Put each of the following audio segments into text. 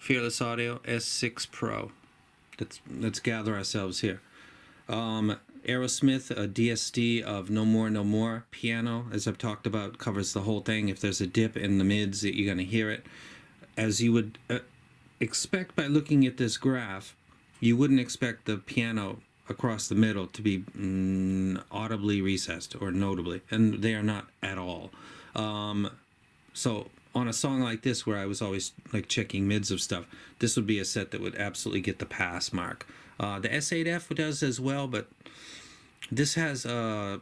Fearless Audio S6 Pro. Let's gather ourselves here. Aerosmith, a DSD of No More, No More. Piano, as I've talked about, covers the whole thing. If there's a dip in the mids, you're going to hear it. As you would expect by looking at this graph, you wouldn't expect the piano across the middle to be audibly recessed or notably, and they are not at all. So on a song like this, where I was always like checking mids of stuff, this would be a set that would absolutely get the pass mark. The S8F does as well, but this has a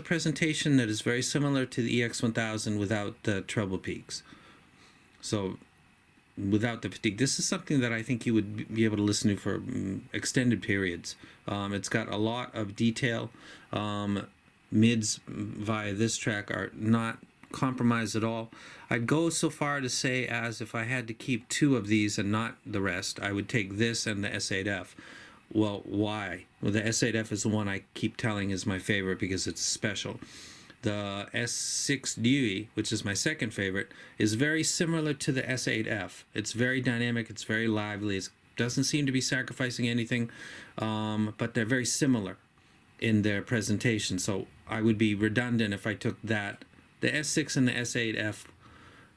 presentation that is very similar to the EX1000 without the treble peaks. So without the fatigue, this is something that I think you would be able to listen to for extended periods. It's got a lot of detail. Mids via this track are not compromised at all. I'd go so far to say, as if I had to keep two of these and not the rest, I would take this and the S8F. Well, why? Well, the S8F is the one I keep telling is my favorite because it's special. The S6 Dewey, which is my second favorite, is very similar to the S8F. It's very dynamic, it's very lively, it doesn't seem to be sacrificing anything, but they're very similar in their presentation. So I would be redundant if I took that. The S6 and the S8F,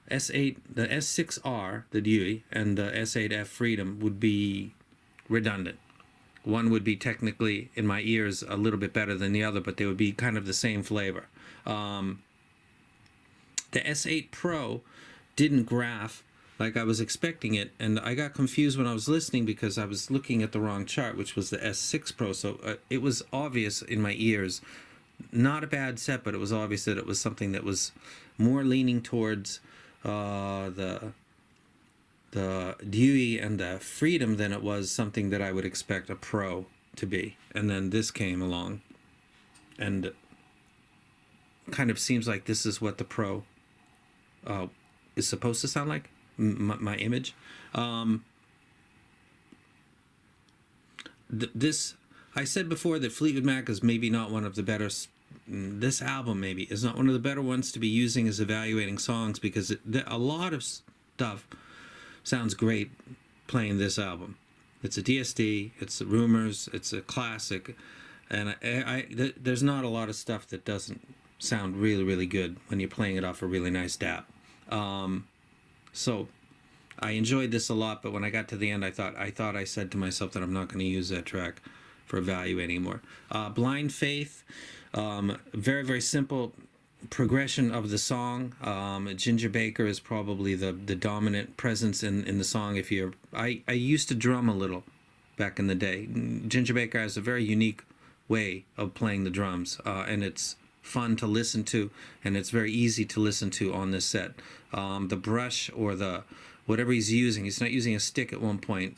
the S6R, the Dewey, and the S8F Freedom would be redundant. One would be technically, in my ears, a little bit better than the other, but they would be kind of the same flavor. The S8 Pro didn't graph like I was expecting it, and I got confused when I was listening because I was looking at the wrong chart, which was the S6 Pro. So it was obvious in my ears. Not a bad set, but it was obvious that it was something that was more leaning towards the Dewey and the Freedom than it was something that I would expect a Pro to be. And then this came along, and kind of seems like this is what the Pro is supposed to sound like, my image. This, I said before that Fleetwood Mac is maybe not one of the better, this album maybe is not one of the better ones to be using as evaluating songs, because a lot of stuff sounds great playing this album. It's a DSD, it's Rumors, it's a classic, and there's not a lot of stuff that doesn't sound really, really good when you're playing it off a really nice DAP. So I enjoyed this a lot, but when I got to the end, I thought I said to myself that I'm not going to use that track for evaluating anymore. Blind Faith, very, very simple progression of the song. Ginger Baker is probably the dominant presence in the song. I used to drum a little back in the day. Ginger Baker has a very unique way of playing the drums, and it's fun to listen to, and it's very easy to listen to on this set. The brush or the whatever he's not using a stick at one point,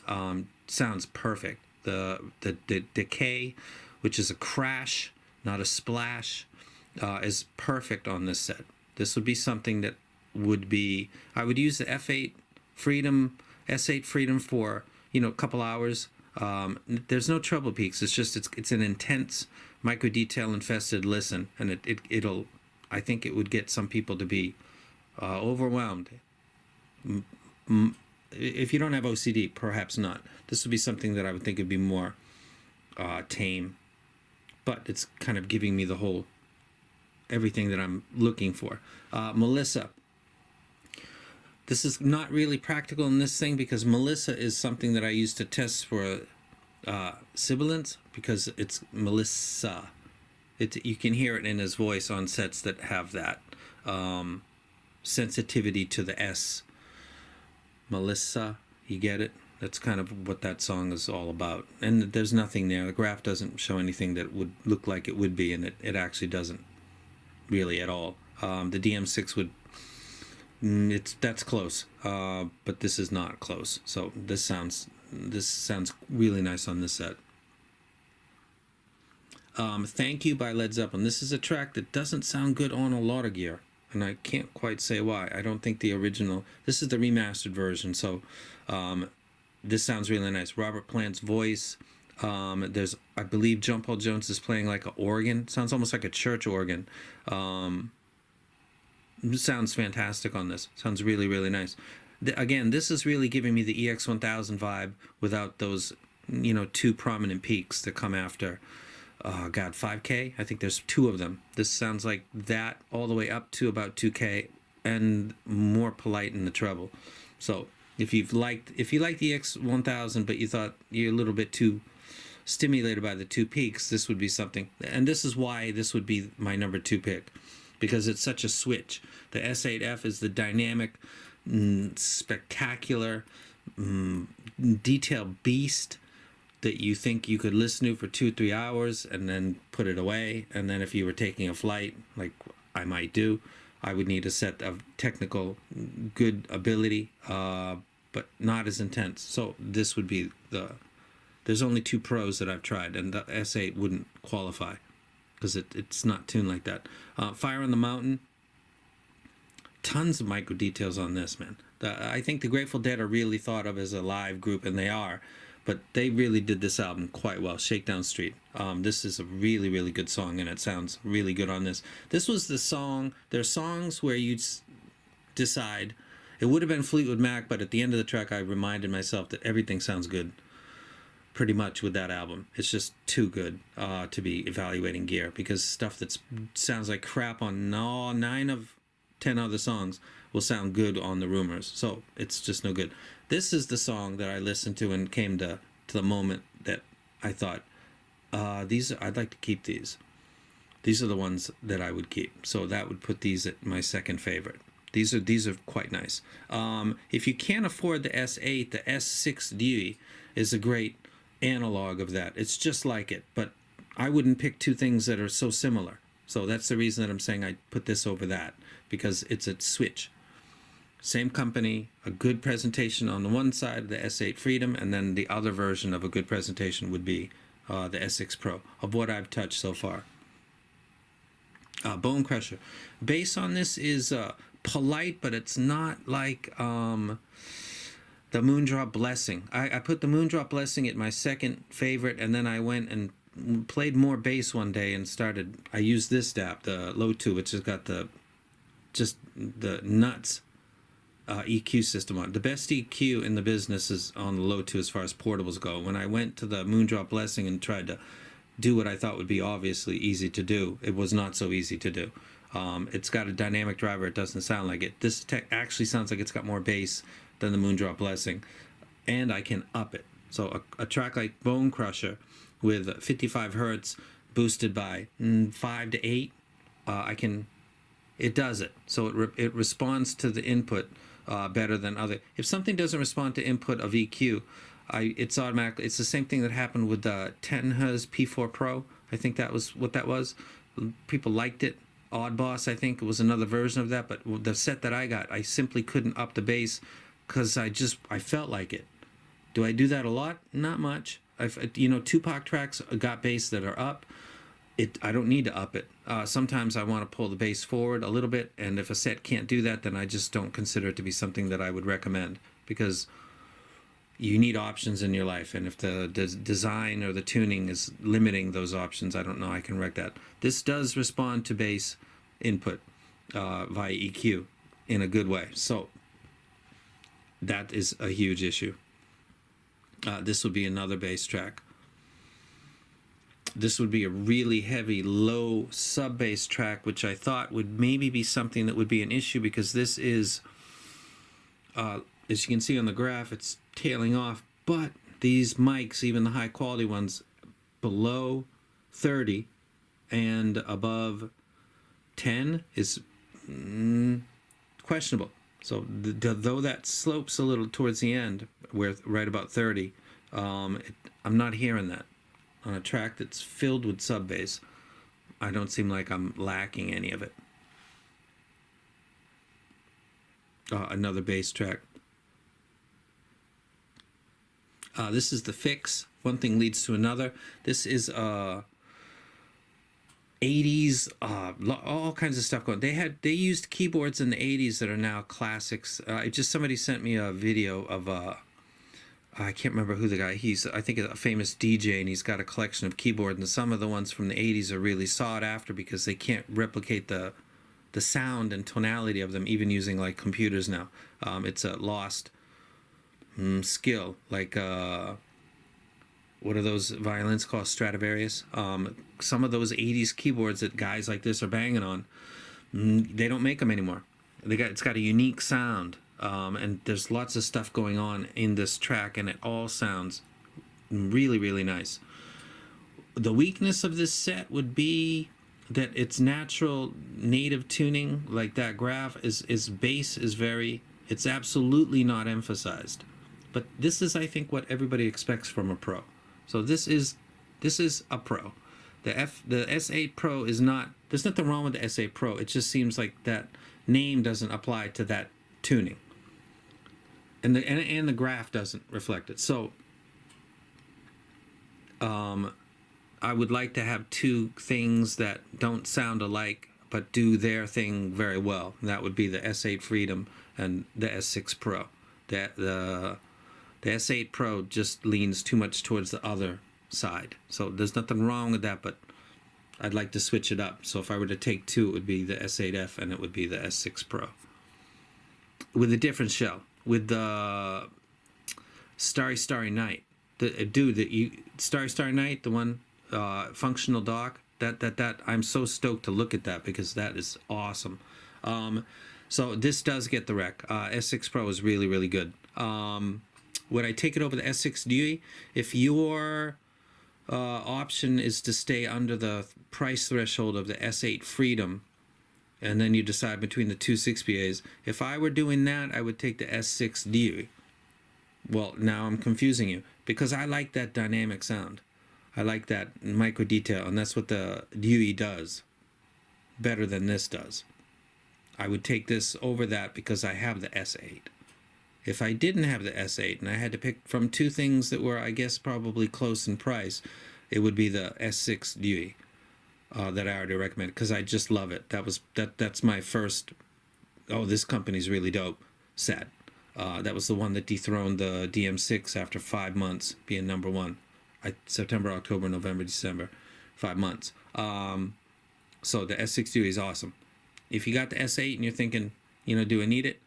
sounds perfect. The decay, which is a crash, not a splash, is perfect on this set. This would be something that would be, I would use the S8 Freedom for, a couple hours. There's no treble peaks. It's just, it's an intense micro detail infested listen, and it'll, I think it would get some people to be overwhelmed. If you don't have OCD, perhaps not. This would be something that I would think would be more tame, but it's kind of giving me the whole everything that I'm looking for. Melissa. This is not really practical in this thing, because Melissa is something that I use to test for sibilance, because it's Melissa. You can hear it in his voice on sets that have that sensitivity to the S. Melissa, you get it? That's kind of what that song is all about. And there's nothing there. The graph doesn't show anything that would look like it would be, and it actually doesn't really at all. The DM6 would, that's close, but this is not close. So this sounds really nice on this set. Thank You by Led Zeppelin. This is a track that doesn't sound good on a lot of gear, and I can't quite say why. I don't think the original, this is the remastered version, so this sounds really nice. Robert Plant's voice. There's, I believe, John Paul Jones is playing like an organ. It sounds almost like a church organ. It sounds fantastic on this. Sounds really, really nice. Again, this is really giving me the EX1000 vibe without those, two prominent peaks that come after. Oh God, 5K. I think there's two of them. This sounds like that all the way up to about 2K, and more polite in the treble. So if you like the EX1000, but you thought you're a little bit too stimulated by the two peaks, this would be something. And this is why this would be my number 2 pick, because it's such a switch. The S8F is the dynamic, spectacular, detailed beast that you think you could listen to for 2-3 hours and then put it away. And then if you were taking a flight, like I might do, I would need a set of technical good ability, but not as intense. So this would be there's only 2 pros that I've tried, and the S8 wouldn't qualify because it's not tuned like that. Fire on the Mountain, tons of micro details on this, man. I think the Grateful Dead are really thought of as a live group, and they are, but they really did this album quite well. Shakedown Street. This is a really, really good song, and it sounds really good on this. This was the song. There are songs where you decide it would have been Fleetwood Mac, but at the end of the track, I reminded myself that everything sounds good. Pretty much with that album, it's just too good to be evaluating gear, because stuff that sounds like crap on all 9 of 10 other songs will sound good on the Rumors. So it's just no good. This is the song that I listened to and came to the moment that I thought, I'd like to keep these. These are the ones that I would keep. So that would put these at my second favorite. These are quite nice. If you can't afford the S8, the S6 Dewey is a great analog of that. It's just like it, but I wouldn't pick 2 things that are so similar. So that's the reason that I'm saying I put this over that, because it's a switch. Same company, a good presentation on the one side, the S8 Freedom, and then the other version of a good presentation would be the S6 Pro, of what I've touched so far. Bone Crusher. Bass on this is polite, but it's not like the Moondrop Blessing. I put the Moondrop Blessing at my second favorite, and then I went and played more bass one day and I used this DAP, the Low2, which has got the nuts EQ system on. The best EQ in the business is on the Low2 as far as portables go. When I went to the Moondrop Blessing and tried to do what I thought would be obviously easy to do, it was not so easy to do. It's got a dynamic driver. It doesn't sound like it. This tech actually sounds like it's got more bass than the Moondrop Blessing, and I can up it. So a track like Bone Crusher with 55 hertz boosted by 5 to 8, it does it. So it responds to the input better than other. If something doesn't respond to input of EQ, it's automatically. It's the same thing that happened with the Tenha's P4 Pro. I think that was what that was. People liked it. Odd Boss, I think, was another version of that, but the set that I got, I simply couldn't up the bass because I felt like it. Do I do that a lot? Not much. Tupac tracks got bass that are up. I don't need to up it. Sometimes I want to pull the bass forward a little bit, and if a set can't do that, then I just don't consider it to be something that I would recommend, because you need options in your life, and if the design or the tuning is limiting those options, I don't know I can wreck that. This does respond to bass input via EQ in a good way, so that is a huge issue. This would be another bass track. This would be a really heavy, low sub-bass track, which I thought would maybe be something that would be an issue, because this is, as you can see on the graph, it's tailing off, but these mics, even the high-quality ones, below 30 and above 10 is questionable. So though that slopes a little towards the end, where right about 30, I'm not hearing that. On a track that's filled with sub bass, I don't seem like I'm lacking any of it. Another bass track. This is the Fix. One thing leads to another. This is 80s, all kinds of stuff going. They used keyboards in the 80s that are now classics. Somebody sent me a video of I can't remember who the guy. He's, I think, a famous DJ, and he's got a collection of keyboards. And some of the ones from the 80s are really sought after because they can't replicate the the sound and tonality of them, even using like computers now. It's a lost skill. Like what are those violins called? Stradivarius. Some of those '80s keyboards that guys like this are banging on, they don't make them anymore. It's got a unique sound, and there's lots of stuff going on in this track, and it all sounds really, really nice. The weakness of this set would be that its natural native tuning, like that graph, is bass is very, it's absolutely not emphasized. But this is, I think, what everybody expects from a pro. So this is a pro. The S8 Pro is not, there's nothing wrong with the S8 Pro. It just seems like that name doesn't apply to that tuning. And the graph doesn't reflect it. So I would like to have two things that don't sound alike but do their thing very well. And that would be the S8 Freedom and the S6 Pro. The S8 Pro just leans too much towards the other side. So there's nothing wrong with that, but I'd like to switch it up. So if I were to take two, it would be the S8F and it would be the S6 Pro. With a different shell. With the Starry Starry Night. Starry Starry Night, the one functional dock, that I'm so stoked to look at that because that is awesome. So this does get the rec. S6 Pro is really, really good. Would I take it over the S6 Dewey? If your option is to stay under the price threshold of the S8 Freedom, and then you decide between the two 6PAs, if I were doing that, I would take the S6 Dewey. Well, now I'm confusing you because I like that dynamic sound. I like that micro detail, and that's what the Dewey does better than this does. I would take this over that because I have the S8. If I didn't have the S8 and I had to pick from two things that were, I guess, probably close in price, it would be the S6 Dewey that I already recommend because I just love it. That's my first, oh, this company's really dope set. That was the one that dethroned the DM6 after 5 months being number one. September, October, November, December, 5 months. So the S6 Dewey is awesome. If you got the S8 and you're thinking, do I need it?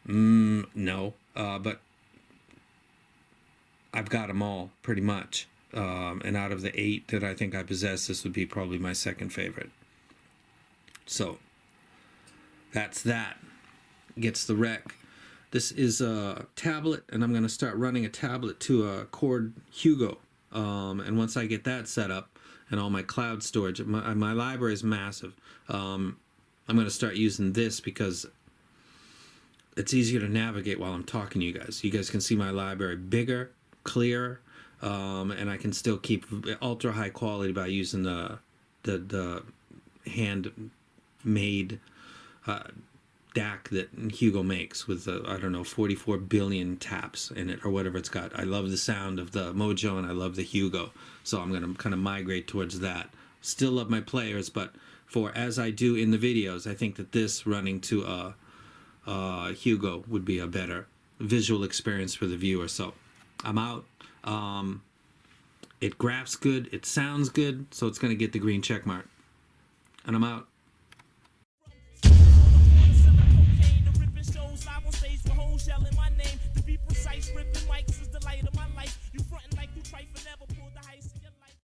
No, but I've got them all pretty much. And out of the 8 that I think I possess, this would be probably my second favorite. So that's that. Gets the rec. This is a tablet, and I'm going to start running a tablet to a Chord Hugo. And once I get that set up and all my cloud storage, my library is massive. I'm going to start using this because it's easier to navigate while I'm talking to you guys. You guys can see my library bigger, clearer, and I can still keep ultra high quality by using the handmade DAC that Hugo makes with I don't know, 44 billion taps in it or whatever it's got. I love the sound of the Mojo and I love the Hugo, so I'm going to kind of migrate towards that. Still love my players, but for as I do in the videos, I think that this running to a Hugo would be a better visual experience for the viewer. So I'm out. It graphs good, it sounds good, so it's going to get the green check mark. And I'm out.